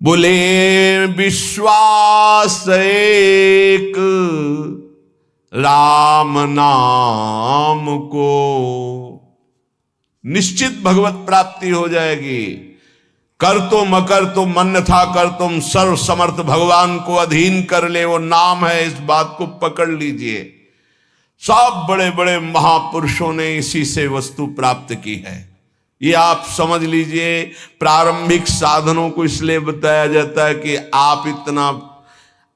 बोले विश्वास एक राम नाम को, निश्चित भगवत प्राप्ति हो जाएगी। कर तुम अकर तुम अन्यथा कर तुम, सर्व समर्थ भगवान को अधीन कर ले, वो नाम है। इस बात को पकड़ लीजिए। सब बड़े बड़े महापुरुषों ने इसी से वस्तु प्राप्त की है। ये आप समझ लीजिए। प्रारंभिक साधनों को इसलिए बताया जाता है कि आप इतना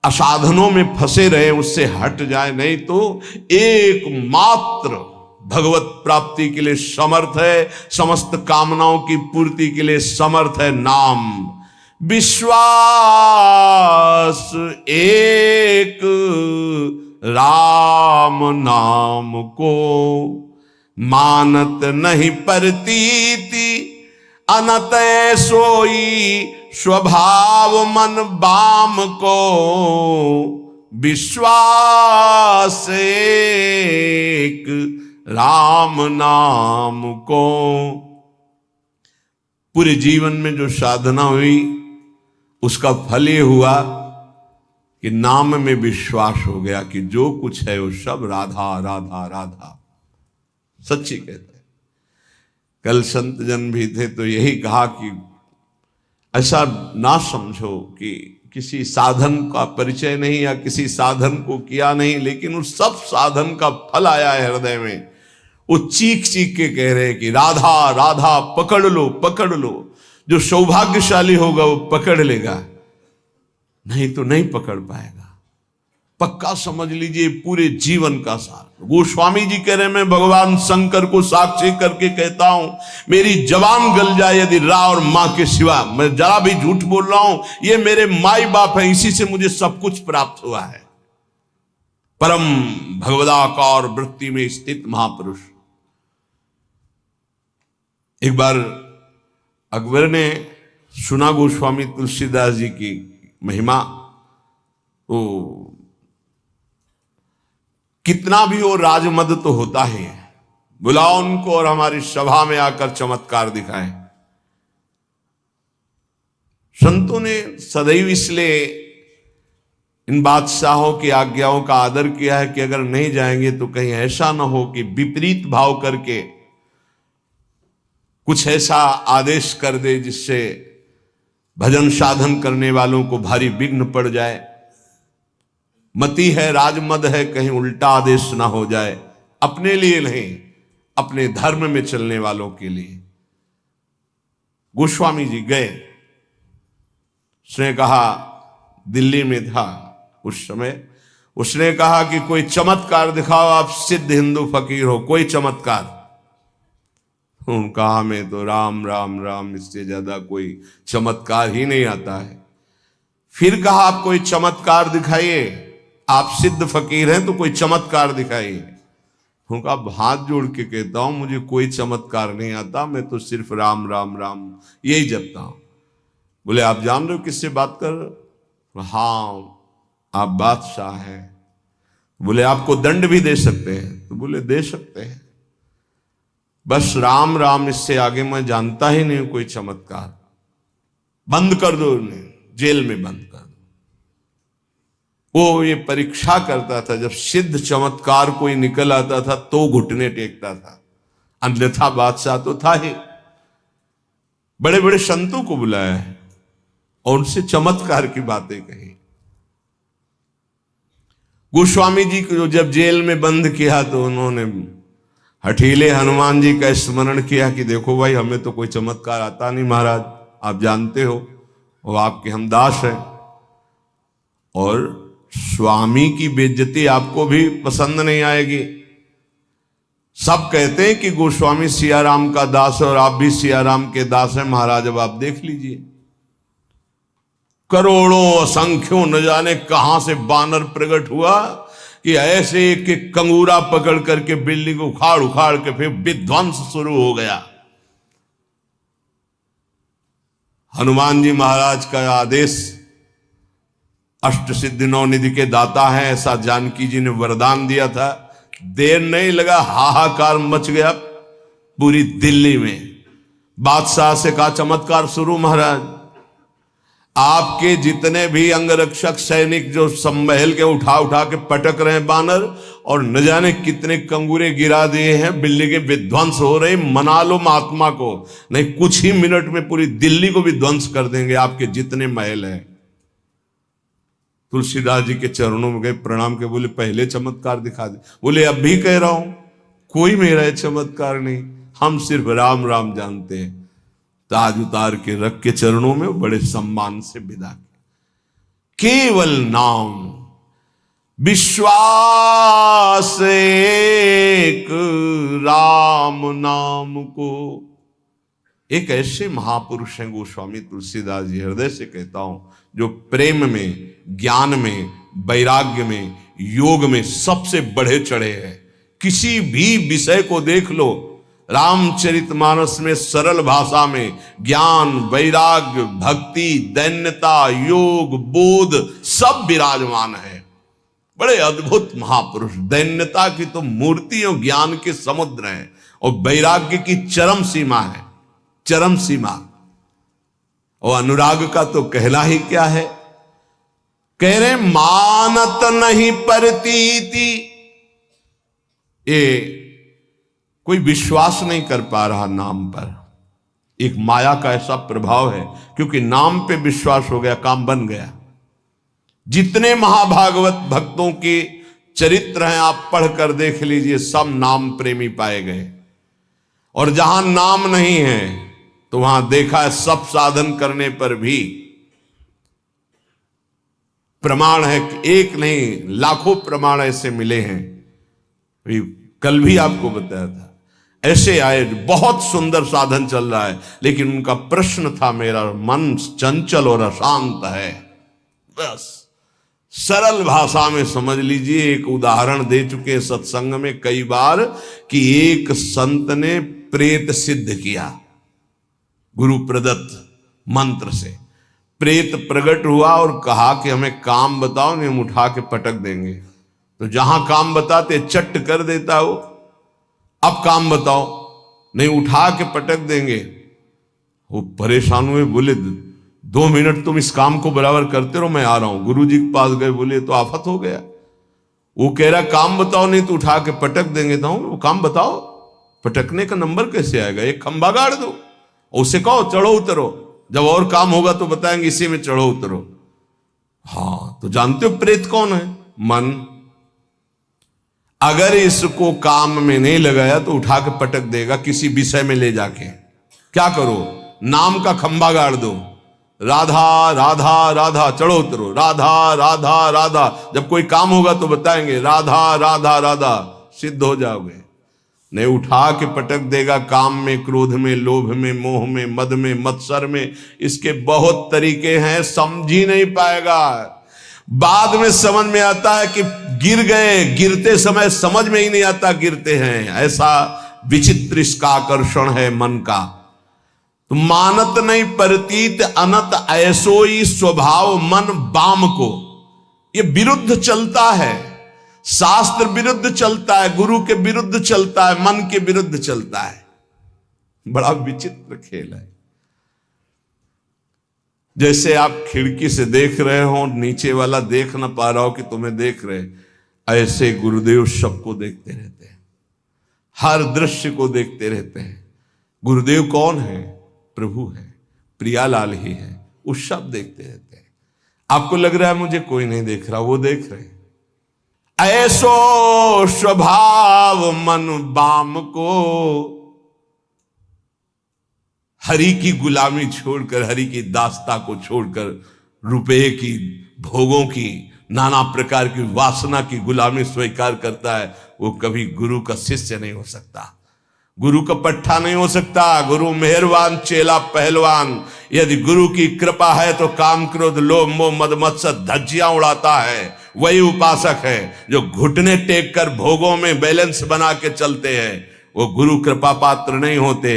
असाधनों में फंसे रहे, उससे हट जाए, नहीं तो एकमात्र भगवत प्राप्ति के लिए समर्थ है, समस्त कामनाओं की पूर्ति के लिए समर्थ है नाम। विश्वास एक राम नाम को, मानत नहीं परतीति अनत सोई, स्वभाव मन बाम को। विश्वास एक राम नाम को। पूरे जीवन में जो साधना हुई उसका फल ये हुआ कि नाम में विश्वास हो गया कि जो कुछ है वो सब राधा राधा राधा। सच्ची कहते हैं। कल संत जन भी थे तो यही कहा कि ऐसा ना समझो कि किसी साधन का परिचय नहीं या किसी साधन को किया नहीं, लेकिन उस सब साधन का फल आया है हृदय में। वो चीख चीख के कह रहे कि राधा राधा पकड़ लो पकड़ लो। जो सौभाग्यशाली होगा वो पकड़ लेगा, नहीं तो नहीं पकड़ पाएगा। पक्का समझ लीजिए पूरे जीवन का सार। गोस्वामी जी कह रहे, मैं भगवान शंकर को साक्षी करके कहता हूं, मेरी जबान गल जाए यदि रा और मां के सिवा, मैं जरा भी झूठ बोल रहा हूं, ये मेरे माई बाप है, इसी से मुझे सब कुछ प्राप्त हुआ है। परम भगवदाकार वृत्ति में स्थित महापुरुष। एक बार अकबर ने सुना गोस्वामी तुलसीदास जी की महिमा, तो कितना भी वो राजमद तो होता ही है, बुलाओ उनको और हमारी सभा में आकर चमत्कार दिखाएं। संतों ने सदैव इसलिए इन बादशाहों की आज्ञाओं का आदर किया है कि अगर नहीं जाएंगे तो कहीं ऐसा ना हो कि विपरीत भाव करके कुछ ऐसा आदेश कर दे जिससे भजन साधन करने वालों को भारी विघ्न पड़ जाए। मति है, राजमद है, कहीं उल्टा आदेश ना हो जाए, अपने लिए नहीं, अपने धर्म में चलने वालों के लिए। गोस्वामी जी गए। उसने कहा, दिल्ली में था उस समय, उसने कहा कि कोई चमत्कार दिखाओ, आप सिद्ध हिंदू फकीर हो, कोई चमत्कार। कहा, मैं तो राम राम राम, इससे ज्यादा कोई चमत्कार ही नहीं आता है। फिर कहा, आप कोई चमत्कार दिखाइए, आप सिद्ध फकीर हैं तो कोई चमत्कार दिखाइए। उनका हाथ जोड़ के कहता हूं, मुझे कोई चमत्कार नहीं आता, मैं तो सिर्फ राम राम राम यही जपता हूं। बोले, आप जान रहे हो किससे बात कर रहे हो? हाँ, आप बादशाह हैं। बोले, आपको दंड भी दे सकते हैं? तो बोले, दे सकते हैं, बस राम राम, इससे आगे मैं जानता ही नहीं कोई चमत्कार। बंद कर दो उन्हें, जेल में बंद कर दो। वो ये परीक्षा करता था, जब सिद्ध चमत्कार कोई निकल आता था तो घुटने टेकता था, अन्यथा बादशाह तो था ही। बड़े बड़े संतों को बुलाया है और उनसे चमत्कार की बातें कही। गोस्वामी जी को जब जेल में बंद किया तो उन्होंने हठीले हनुमान जी का स्मरण किया कि देखो भाई, हमें तो कोई चमत्कार आता नहीं महाराज, आप जानते हो, वो आपके हम दास हैं, और स्वामी की बेइज्जती आपको भी पसंद नहीं आएगी। सब कहते हैं कि गोस्वामी सियाराम का दास है और आप भी सियाराम के दास हैं महाराज। अब आप देख लीजिए, करोड़ों असंख्यों न जाने कहां से बानर प्रकट हुआ कि ऐसे एक एक कंगूरा पकड़ करके बिल्डिंग उखाड़ उखाड़ के फिर विध्वंस शुरू हो गया। हनुमान जी महाराज का आदेश, अष्ट सिद्धि नौ निधि के दाता हैं, ऐसा जानकी जी ने वरदान दिया था। देर नहीं लगा, हाहाकार मच गया पूरी दिल्ली में। बादशाह से कहा, चमत्कार शुरू महाराज। आपके जितने भी अंगरक्षक सैनिक जो सम्महल के उठा उठा के पटक रहे हैं बानर, और न जाने कितने कंगूरे गिरा दिए हैं, बिल्डिंगें विध्वंस हो रही, मना लो महात्मा को, नहीं कुछ ही मिनट में पूरी दिल्ली को भी ध्वंस कर देंगे आपके जितने महल हैं। तुलसीदास जी के चरणों में गए, प्रणाम के बोले पहले चमत्कार दिखा दे। बोले अब भी कह रहा हूं, कोई मेरा चमत्कार नहीं, हम सिर्फ राम राम जानते हैं। ताज उतार के रख के चरणों में बड़े सम्मान से विदा किया। केवल नाम, विश्वास एक राम नाम को। एक ऐसे महापुरुष हैं गोस्वामी तुलसीदास जी, हृदय से कहता हूं, जो प्रेम में, ज्ञान में, वैराग्य में, योग में सबसे बढ़े चढ़े हैं। किसी भी विषय को देख लो, रामचरितमानस में सरल भाषा में ज्ञान, वैराग्य, भक्ति, दैन्यता, योग, बोध सब विराजमान है। बड़े अद्भुत महापुरुष। दैन्यता की तो मूर्ति और ज्ञान के समुद्र है, और वैराग्य की चरम सीमा है, चरम सीमा। और अनुराग का तो कहना ही क्या है। कह रहे मानत नहीं परतीति, ये कोई विश्वास नहीं कर पा रहा नाम पर। एक माया का ऐसा प्रभाव है, क्योंकि नाम पे विश्वास हो गया, काम बन गया। जितने महाभागवत भक्तों के चरित्र हैं आप पढ़कर देख लीजिए, सब नाम प्रेमी पाए गए। और जहां नाम नहीं है तो वहां देखा है सब साधन करने पर भी प्रमाण है कि एक नहीं लाखों प्रमाण ऐसे मिले हैं। कल भी आपको बताया था, ऐसे आए, बहुत सुंदर साधन चल रहा है, लेकिन उनका प्रश्न था, मेरा मन चंचल और अशांत है। बस सरल भाषा में समझ लीजिए। एक उदाहरण दे चुके सत्संग में कई बार कि एक संत ने प्रेत सिद्ध किया, गुरु प्रदत्त मंत्र से प्रेत प्रकट हुआ और कहा कि हमें काम बताओ, नहीं हम उठा के पटक देंगे। तो जहां काम बताते चट्ट कर देता वो, अब काम बताओ, नहीं उठा के पटक देंगे। वो परेशान हुए, बोले 2 मिनट तुम इस काम को बराबर करते रहो, मैं आ रहा हूं। गुरु जी के पास गए, बोले तो आफत हो गया। वो कह रहा काम बताओ, नहीं तो उठा के पटक देंगे। तो वो काम बताओ, पटकने का नंबर कैसे आएगा, एक खंबा गाड़ दो, उसे कहो चढ़ो उतरो, जब और काम होगा तो बताएंगे इसी में चढ़ो उतरो। हाँ, तो जानते हो प्रेत कौन है? मन। अगर इसको काम में नहीं लगाया तो उठा के पटक देगा किसी विषय में ले जाके। क्या करो, नाम का खंबा गाड़ दो, राधा राधा राधा, चढ़ो उतरो, राधा राधा राधा, जब कोई काम होगा तो बताएंगे राधा राधा राधा, सिद्ध हो जाओगे। नहीं उठा के पटक देगा काम में, क्रोध में, लोभ में, मोह में, मद में, मत्सर में। इसके बहुत तरीके हैं, समझ ही नहीं पाएगा। बाद में समझ में आता है कि गिर गए, गिरते समय समझ में ही नहीं आता गिरते हैं। ऐसा विचित्र इसका आकर्षण है मन का। तो मानत नहीं परतीत अनत ऐसोई स्वभाव मन बाम को। ये विरुद्ध चलता है, शास्त्र विरुद्ध चलता है, गुरु के विरुद्ध चलता है, मन के विरुद्ध चलता है। बड़ा विचित्र खेल है। जैसे आप खिड़की से देख रहे हो, नीचे वाला देख ना पा रहा हो कि तुम्हें देख रहे, ऐसे गुरुदेव सबको देखते रहते हैं, हर दृश्य को देखते रहते हैं। गुरुदेव कौन है? प्रभु है, प्रियालाल ही है, वो सब देखते रहते हैं। आपको लग रहा है मुझे कोई नहीं देख रहा, वो देख रहे हैं। ऐसो स्वभाव मन बाम को, हरि की गुलामी छोड़कर, हरि की दास्ता को छोड़कर, रुपये की, भोगों की, नाना प्रकार की वासना की गुलामी स्वीकार करता है, वो कभी गुरु का शिष्य नहीं हो सकता, गुरु का पट्टा नहीं हो सकता। गुरु मेहरबान, चेला पहलवान। यदि गुरु की कृपा है तो काम, क्रोध, लोभ, मोह, मद, मत्सर धज्जियां उड़ाता है। वही उपासक है जो घुटने टेक कर भोगों में बैलेंस बना के चलते हैं, वो गुरु कृपा पात्र नहीं होते।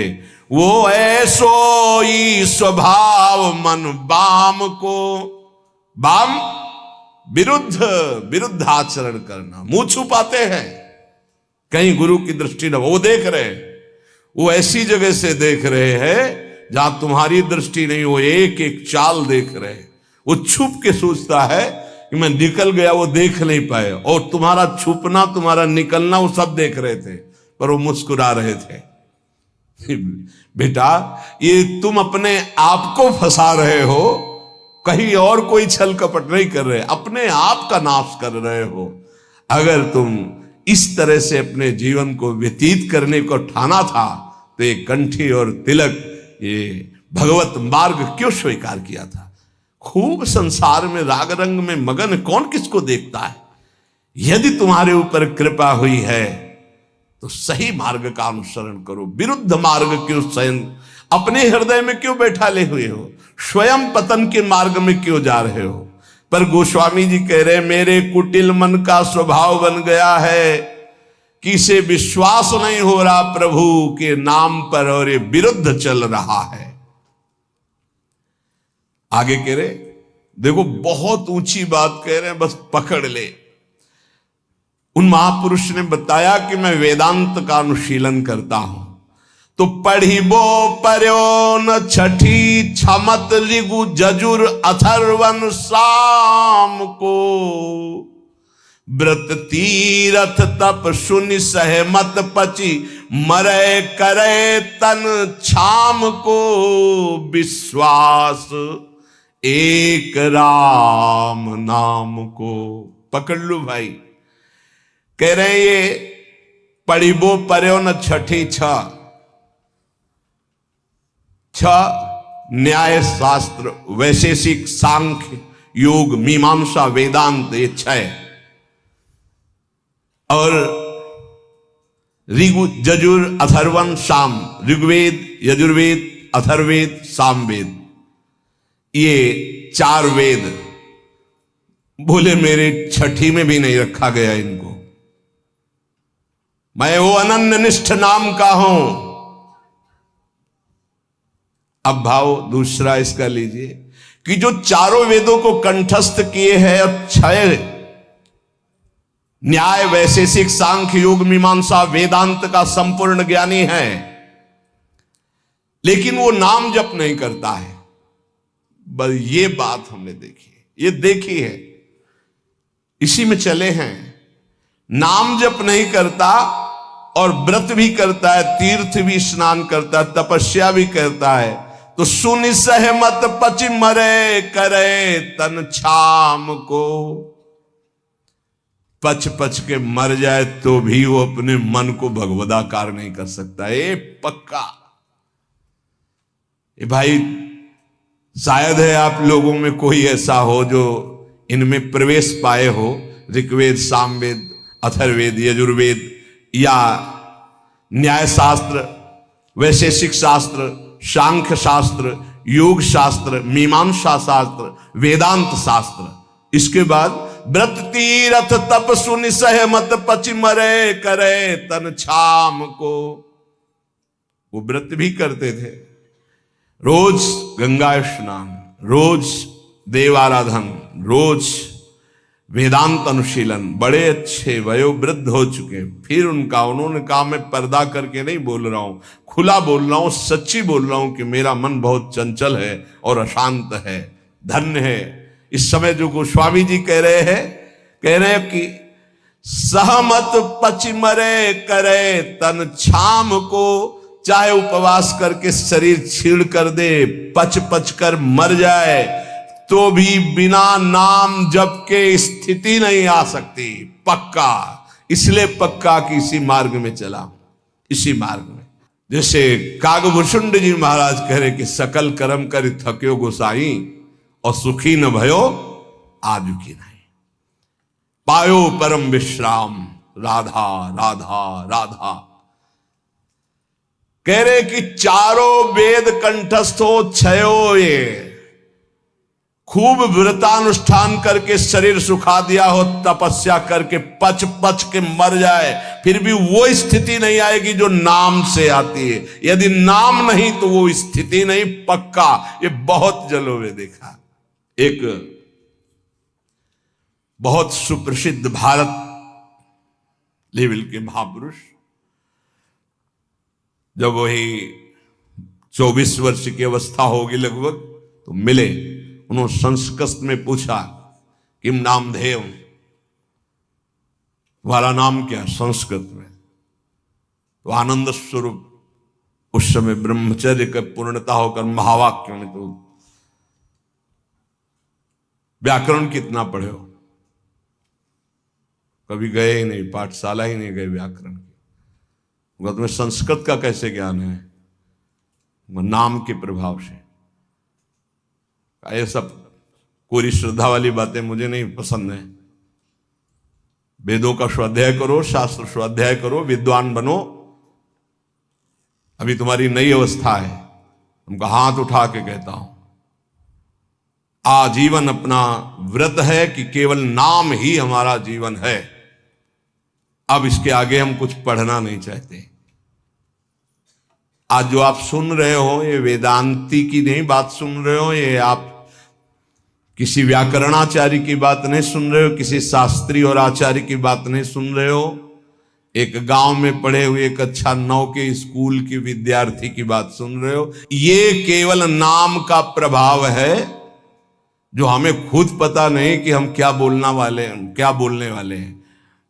वो ऐसो ही स्वभाव मन बाम को, बाम विरुद्ध आचरण करना, मुंह छुपाते हैं, कहीं गुरु की दृष्टि न हो। वो देख रहे हैं, वो ऐसी जगह से देख रहे हैं जहां तुम्हारी दृष्टि नहीं हो, एक एक चाल देख रहे हैं। वो छुप के सोचता है कि मैं निकल गया, वो देख नहीं पाए, और तुम्हारा छुपना, तुम्हारा निकलना वो सब देख रहे थे, पर वो मुस्कुरा रहे थे। बेटा, ये तुम अपने आप को फंसा रहे हो, कहीं और कोई छल कपट नहीं कर रहे, अपने आप का नाश कर रहे हो। अगर तुम इस तरह से अपने जीवन को व्यतीत करने को ठाना था तो ये कंठी और तिलक, ये भगवत मार्ग क्यों स्वीकार किया था? खूब संसार में राग रंग में मगन कौन किसको देखता है? यदि तुम्हारे ऊपर कृपा हुई है तो सही मार्ग का अनुसरण करो, विरुद्ध मार्ग क्यों स्वयं अपने हृदय में क्यों बैठा ले हुए हो? स्वयं पतन के मार्ग में क्यों जा रहे हो? पर गोस्वामी जी कह रहे, मेरे कुटिल मन का स्वभाव बन गया है कि इसे विश्वास नहीं हो रहा प्रभु के नाम पर, और ये विरुद्ध चल रहा है। आगे कह रहे, देखो बहुत ऊंची बात कह रहे हैं, बस पकड़ ले। उन महापुरुष ने बताया कि मैं वेदांत का अनुशीलन करता हूं, तो पढ़िबो पर्यो न छठी छमत ऋगु जजुर अथर्वन साम को, व्रत तीरथ तप सुनि सहमत पची मरे करे तन छाम को, विश्वास एक राम नाम को। पकड़ लो भाई। कह रहे ये पढ़िबो पर्यो न छठी छ न्याय शास्त्र वैशेषिक सांख्य योग मीमांसा वेदांत, ये छह, और ऋगु जजुर अथर्वन साम, ऋग्वेद यजुर्वेद अथर्वेद सामवेद, ये चार वेद। बोले मेरे छठी में भी नहीं रखा गया इनको, मैं वो अनन्य निष्ठ नाम का हूं। अब भाव दूसरा इसका लीजिए कि जो चारों वेदों को कंठस्थ किए हैं और छह न्याय वैशेषिक सांख्य योग मीमांसा वेदांत का संपूर्ण ज्ञानी है, लेकिन वो नाम जप नहीं करता है। बस ये बात हमने देखी है, ये देखी है, इसी में चले हैं। नाम जप नहीं करता और व्रत भी करता है, तीर्थ भी स्नान करता है, तपस्या भी करता है, तो सुनि सहमत पचि मरे करे तन छाम को। पच पच के मर जाए तो भी वो अपने मन को भगवदाकार नहीं कर सकता, ये पक्का। ये भाई शायद है आप लोगों में कोई ऐसा हो जो इनमें प्रवेश पाए हो, ऋग्वेद सामवेद अथर्वेद यजुर्वेद या न्याय शास्त्र वैशेषिक शास्त्र सांख्य शास्त्र योग शास्त्र मीमांसा शास्त्र वेदांत शास्त्र। इसके बाद व्रत तीरथ तप सुनि सहमत पचि मरे करे तन छाम को। वो व्रत भी करते थे, रोज गंगा स्नान, रोज देवाराधन, रोज वेदांत अनुशीलन, बड़े अच्छे वयोवृद्ध हो चुके। फिर उन्होंने कहा मैं पर्दा करके नहीं बोल रहा हूं, खुला बोल रहा हूं, सच्ची बोल रहा हूं कि मेरा मन बहुत चंचल है और अशांत है। धन्य है इस समय जो गोस्वामी जी कह रहे हैं कि सहमत पचि मरे करे तन छाम को। चाहे उपवास करके शरीर छीड़ कर दे, पच पच कर मर जाए, तो भी बिना नाम जप के स्थिति नहीं आ सकती, पक्का। इसलिए पक्का कि इसी मार्ग में चला, इसी मार्ग में। जैसे कागभूषुंड जी महाराज कह रहे कि सकल कर्म कर थक्यो गोसाई, और सुखी न भयो आजु की नहीं, पायो परम विश्राम राधा राधा राधा। कह रहे कि चारों वेद कंठस्थ हो, छयो ये खूब व्रतानुष्ठान करके शरीर सुखा दिया हो, तपस्या करके पच पच के मर जाए, फिर भी वो स्थिति नहीं आएगी जो नाम से आती है। यदि नाम नहीं तो वो स्थिति नहीं, पक्का। ये बहुत जगहों में देखा। एक बहुत सुप्रसिद्ध भारत लेवल के महापुरुष, जब वही 24 वर्ष की अवस्था होगी लगभग, तो मिले। उन्होंने संस्कृत में पूछा, किम नामधेय, तुम्हारा नाम क्या है संस्कृत में? तो आनंद स्वरूप उस समय ब्रह्मचर्य का पूर्णता होकर महावाक्य में, तो व्याकरण कितना पढ़े हो? कभी गए ही नहीं, पाठशाला ही नहीं गए व्याकरण की। तुम्हें संस्कृत का कैसे ज्ञान है? नाम के प्रभाव से। ये सब कोरी श्रद्धा वाली बातें मुझे नहीं पसंद है। वेदों का स्वाध्याय करो, शास्त्र स्वाध्याय करो, विद्वान बनो। अभी तुम्हारी नई अवस्था है, तुमको हाथ उठा के कहता हूं, आजीवन अपना व्रत है कि केवल नाम ही हमारा जीवन है। अब इसके आगे हम कुछ पढ़ना नहीं चाहते। आज जो आप सुन रहे हो, ये वेदांती की नहीं बात सुन रहे हो, ये आप किसी व्याकरणाचार्य की बात नहीं सुन रहे हो, किसी शास्त्री और आचार्य की बात नहीं सुन रहे हो, एक गांव में पढ़े हुए एक अच्छा 9 के स्कूल की विद्यार्थी की बात सुन रहे हो। ये केवल नाम का प्रभाव है, जो हमें खुद पता नहीं कि हम क्या बोलने वाले हैं।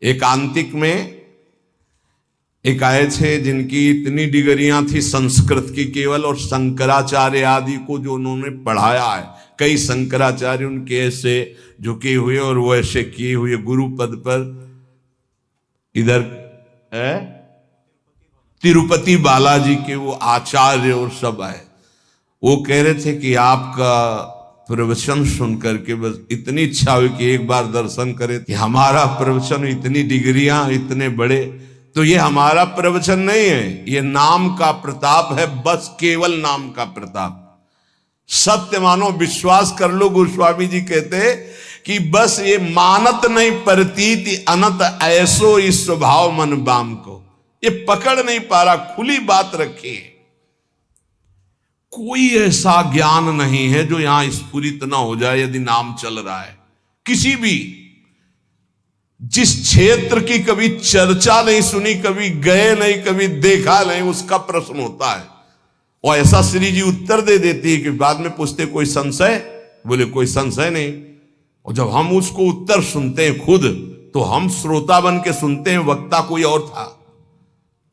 एकांतिक में एक आए थे जिनकी इतनी डिग्रियां थी संस्कृत की केवल, और शंकराचार्य आदि को जो उन्होंने पढ़ाया है, कई शंकराचार्य उनके ऐसे झुके हुए और वो ऐसे किए हुए गुरु पद पर। इधर तिरुपति बालाजी के वो आचार्य और सब आए। वो कह रहे थे कि आपका प्रवचन सुन करके बस इतनी इच्छा हुई कि एक बार दर्शन करें। कि हमारा प्रवचन, इतनी डिग्रियां, इतने बड़े, तो ये हमारा प्रवचन नहीं है, ये नाम का प्रताप है, बस केवल नाम का प्रताप। सत्य मानो, विश्वास कर लो। गोस्वामी जी कहते कि बस ये मानत नहीं प्रतीति अनंत ऐसो इस स्वभाव मन बाम को, ये पकड़ नहीं पा रहा। खुली बात रखी, कोई ऐसा ज्ञान नहीं है जो यहां स्फुरित ना हो जाए यदि नाम चल रहा है। किसी भी जिस क्षेत्र की कभी चर्चा नहीं सुनी, कभी गए नहीं, कभी देखा नहीं, उसका प्रश्न होता है। और ऐसा श्री जी उत्तर दे देती है कि बाद में पूछते कोई संशय? बोले कोई संशय नहीं। और जब हम उसको उत्तर सुनते हैं खुद, तो हम श्रोता बन के सुनते हैं, वक्ता कोई और था।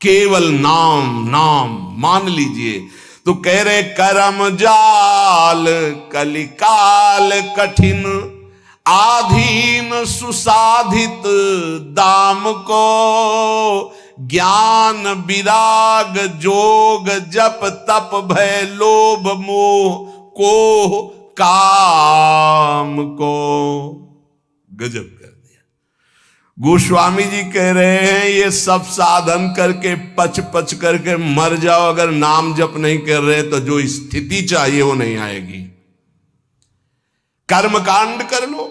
केवल नाम नाम मान लीजिए। तो कह रहे करम जाल कलिकाल कठिन, आधीन सुसाधित दाम को, ज्ञान विराग जोग जप तप भय लोभ मोह को काम को। गजब कर दिया। गोस्वामी जी कह रहे हैं ये सब साधन करके पच पच करके मर जाओ, अगर नाम जप नहीं कर रहे तो जो स्थिति चाहिए वो नहीं आएगी। कर्मकांड कर लो,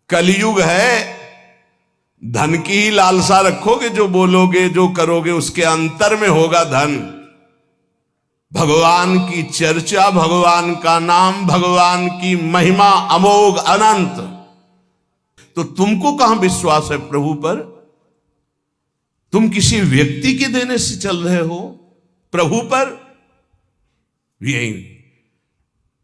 कलयुग है, धन की ही लालसा रखोगे, जो बोलोगे जो करोगे उसके अंतर में होगा धन। भगवान की चर्चा, भगवान का नाम, भगवान की महिमा अमोघ अनंत। तो तुमको कहां विश्वास है प्रभु पर? तुम किसी व्यक्ति के देने से चल रहे हो, प्रभु पर यही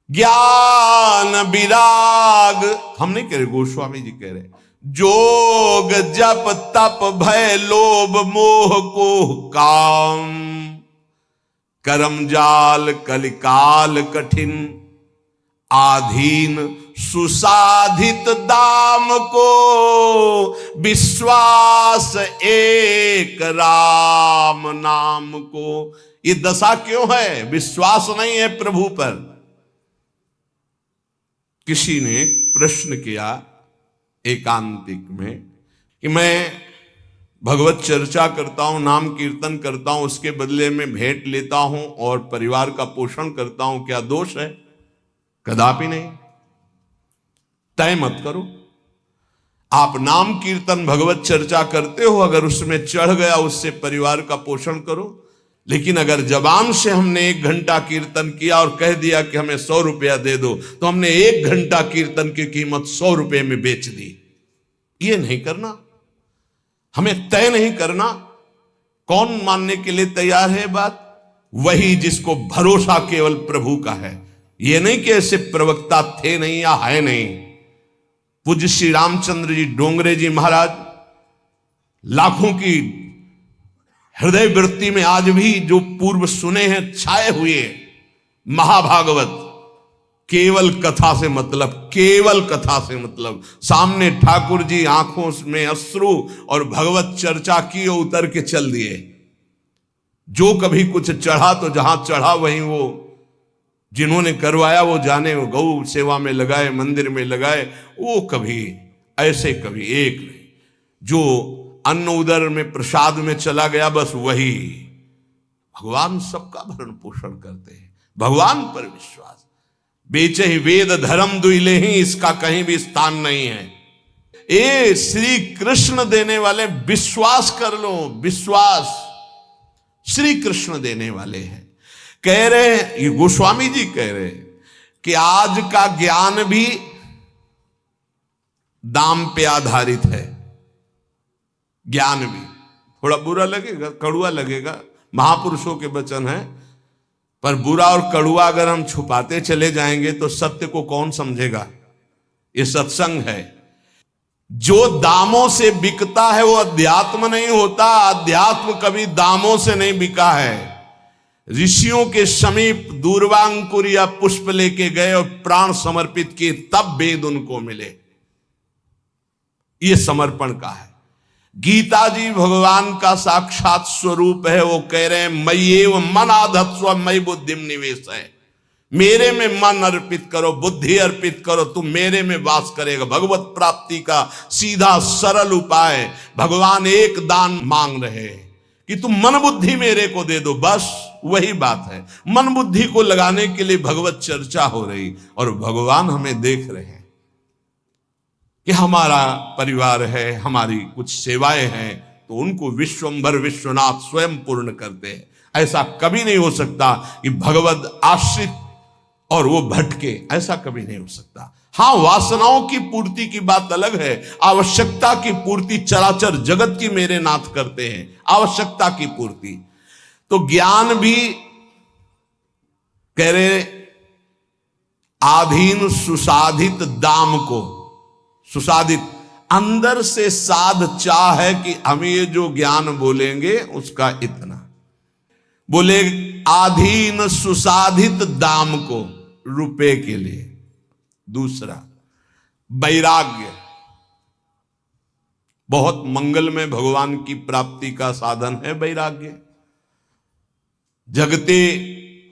ज्ञान विराग हम नहीं कह रहे, गोस्वामी जी कह रहे, जोग जप तप भय लोभ मोह को काम, करम जाल कलिकाल कठिन, आधीन सुसाधित दाम को, विश्वास एक राम नाम को। ये दशा क्यों है? विश्वास नहीं है प्रभु पर। किसी ने प्रश्न किया एकांतिक में कि मैं भगवत चर्चा करता हूं, नाम कीर्तन करता हूं, उसके बदले में भेंट लेता हूं और परिवार का पोषण करता हूं, क्या दोष है? कदापि नहीं। तय मत करो। आप नाम कीर्तन भगवत चर्चा करते हो, अगर उसमें चढ़ गया उससे परिवार का पोषण करो। लेकिन अगर जबान से हमने 1 घंटा कीर्तन किया और कह दिया कि हमें 100 रुपया दे दो, तो हमने 1 घंटा कीर्तन की कीमत 100 रुपये में बेच दी। ये नहीं करना, हमें तय नहीं करना। कौन मानने के लिए तैयार है बात? वही जिसको भरोसा केवल प्रभु का है, ये नहीं कि ऐसे प्रवक्ता थे नहीं या है नहीं। पूज्य श्री रामचंद्र जी डोंगरे जी महाराज लाखों की हृदय वृत्ति में आज भी जो पूर्व सुने हैं छाए हुए महाभागवत, केवल कथा से मतलब, केवल कथा से मतलब। सामने ठाकुर जी आंखों में अश्रु और भगवत चर्चा की और उतर के चल दिए। जो कभी कुछ चढ़ा तो जहां चढ़ा वहीं वो जिन्होंने करवाया वो जाने, वो गौ सेवा में लगाए, मंदिर में लगाए, वो कभी ऐसे कभी एक नहीं। जो अन्न उदर में प्रसाद में चला गया बस वही। भगवान सबका भरण पोषण करते हैं, भगवान पर विश्वास। बेचे ही वेद धर्म दुइले ही, इसका कहीं भी स्थान नहीं है। ए श्री कृष्ण देने वाले, विश्वास कर लो, विश्वास श्री कृष्ण देने वाले हैं। कह रहे, ये गोस्वामी जी कह रहे कि आज का ज्ञान भी दाम पे आधारित है। ज्ञान भी थोड़ा बुरा लगेगा, कड़ुआ लगेगा, महापुरुषों के वचन है, पर बुरा और कड़ुआ अगर हम छुपाते चले जाएंगे तो सत्य को कौन समझेगा। ये सत्संग है। जो दामों से बिकता है वो अध्यात्म नहीं होता। अध्यात्म कभी दामों से नहीं बिका है। ऋषियों के समीप दूर्वांकुर या पुष्प लेके गए और प्राण समर्पित किए, तब वेद उनको मिले। ये समर्पण का है। गीता जी भगवान का साक्षात स्वरूप है। वो कह रहे हैं मय्येव मन आधत्स्व मयि बुद्धिम निवेश है। मेरे में मन अर्पित करो, बुद्धि अर्पित करो, तुम मेरे में वास करेगा। भगवत प्राप्ति का सीधा सरल उपाय। भगवान एक दान मांग रहे कि तुम मन बुद्धि मेरे को दे दो, बस वही बात है। मन बुद्धि को लगाने के लिए भगवत चर्चा हो रही और भगवान हमें देख रहे हैं कि हमारा परिवार है, हमारी कुछ सेवाएं हैं, तो उनको विश्वंभर विश्वनाथ स्वयं पूर्ण करते हैं। ऐसा कभी नहीं हो सकता कि भगवत आश्रित और वो भटके, ऐसा कभी नहीं हो सकता। हां, वासनाओं की पूर्ति की बात अलग है। आवश्यकता की पूर्ति चराचर जगत की मेरे नाथ करते हैं, आवश्यकता की पूर्ति। तो ज्ञान भी कह रहे आधीन सुसाधित दाम को, सुसाधित अंदर से साध चाह है कि हम ये जो ज्ञान बोलेंगे उसका इतना बोले, आधीन सुसाधित दाम को, रुपए के लिए। दूसरा वैराग्य, बहुत मंगल में भगवान की प्राप्ति का साधन है वैराग्य। जगते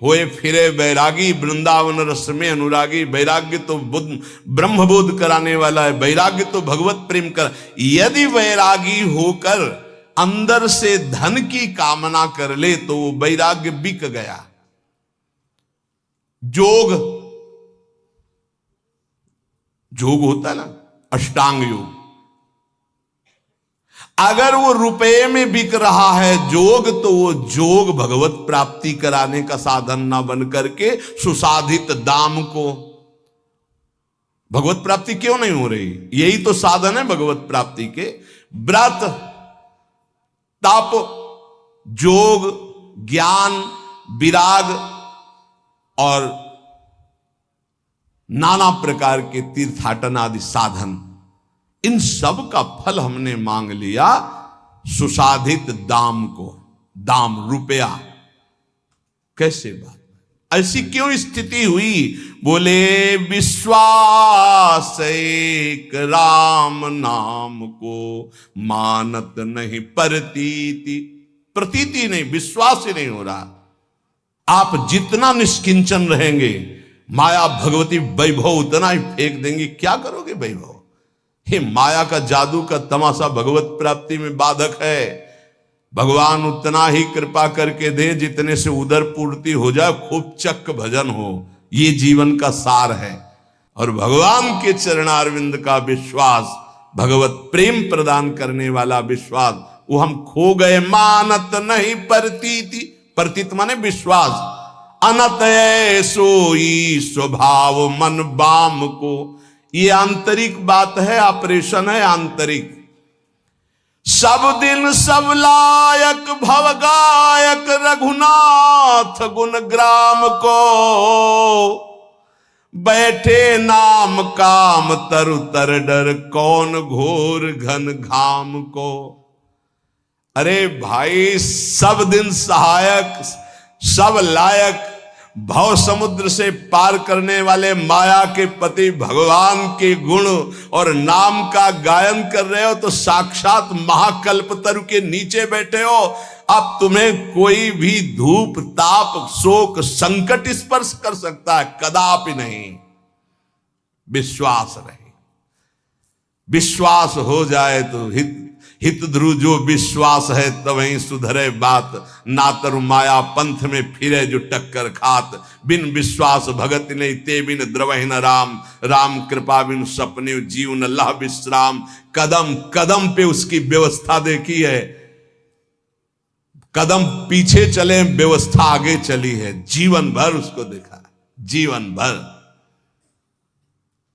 होए फिरे वैरागी, वृंदावन रस में अनुरागी। वैराग्य तो बुद्ध ब्रह्मबोध कराने वाला है। वैराग्य तो भगवत प्रेम कर। यदि वैरागी होकर अंदर से धन की कामना कर ले तो वो वैराग्य बिक गया। जोग होता है ना, अष्टांग योग, अगर वो रुपए में बिक रहा है जोग, तो वो जोग भगवत प्राप्ति कराने का साधन ना बन करके सुसाधित दाम को। भगवत प्राप्ति क्यों नहीं हो रही? यही तो साधन है भगवत प्राप्ति के। व्रत, तप, जोग, ज्ञान, विराग और नाना प्रकार के तीर्थाटन आदि साधन, इन सब का फल हमने मांग लिया सुसाधित दाम को। दाम रुपया, कैसे बात, ऐसी क्यों स्थिति हुई? बोले विश्वास एक राम नाम को मानत नहीं प्रतीति। प्रतीति नहीं, विश्वास ही नहीं हो रहा। आप जितना निष्किंचन रहेंगे, माया भगवती वैभव उतना ही फेंक देंगी। क्या करोगे वैभव? हे, माया का जादू का तमाशा भगवत प्राप्ति में बाधक है। भगवान उतना ही कृपा करके दे जितने से उदर पूर्ति हो जाए, खूब चक्क भजन हो, ये जीवन का सार है। और भगवान के चरणारविंद का विश्वास, भगवत प्रेम प्रदान करने वाला विश्वास, वो हम खो गए। मानत नहीं प्रतीति, प्रतीत माने विश्वास। अनत सोई स्वभाव मन बाम को, ये आंतरिक बात है, ऑपरेशन है आंतरिक। सब दिन सब लायक भव गायक रघुनाथ गुण ग्राम को, बैठे नाम काम तरु तर डर, कौन घोर घन घाम को। अरे भाई सब दिन सहायक, सब लायक, भव समुद्र से पार करने वाले माया के पति भगवान के गुण और नाम का गायन कर रहे हो तो साक्षात महाकल्पतरु के नीचे बैठे हो। अब तुम्हें कोई भी धूप ताप शोक संकट स्पर्श कर सकता है? कदापि नहीं। विश्वास रहे, विश्वास हो जाए तो हित ध्रुव जो विश्वास है तवहीं सुधरे बात, ना तरु माया पंथ में फिरे जो टक्कर खात। बिन विश्वास भगत नहीं ते बिन द्रवहि न राम, राम कृपा बिन सपने जीव न लह विश्राम। कदम कदम पे उसकी व्यवस्था देखी है, कदम पीछे चले व्यवस्था आगे चली है, जीवन भर उसको देखा, जीवन भर।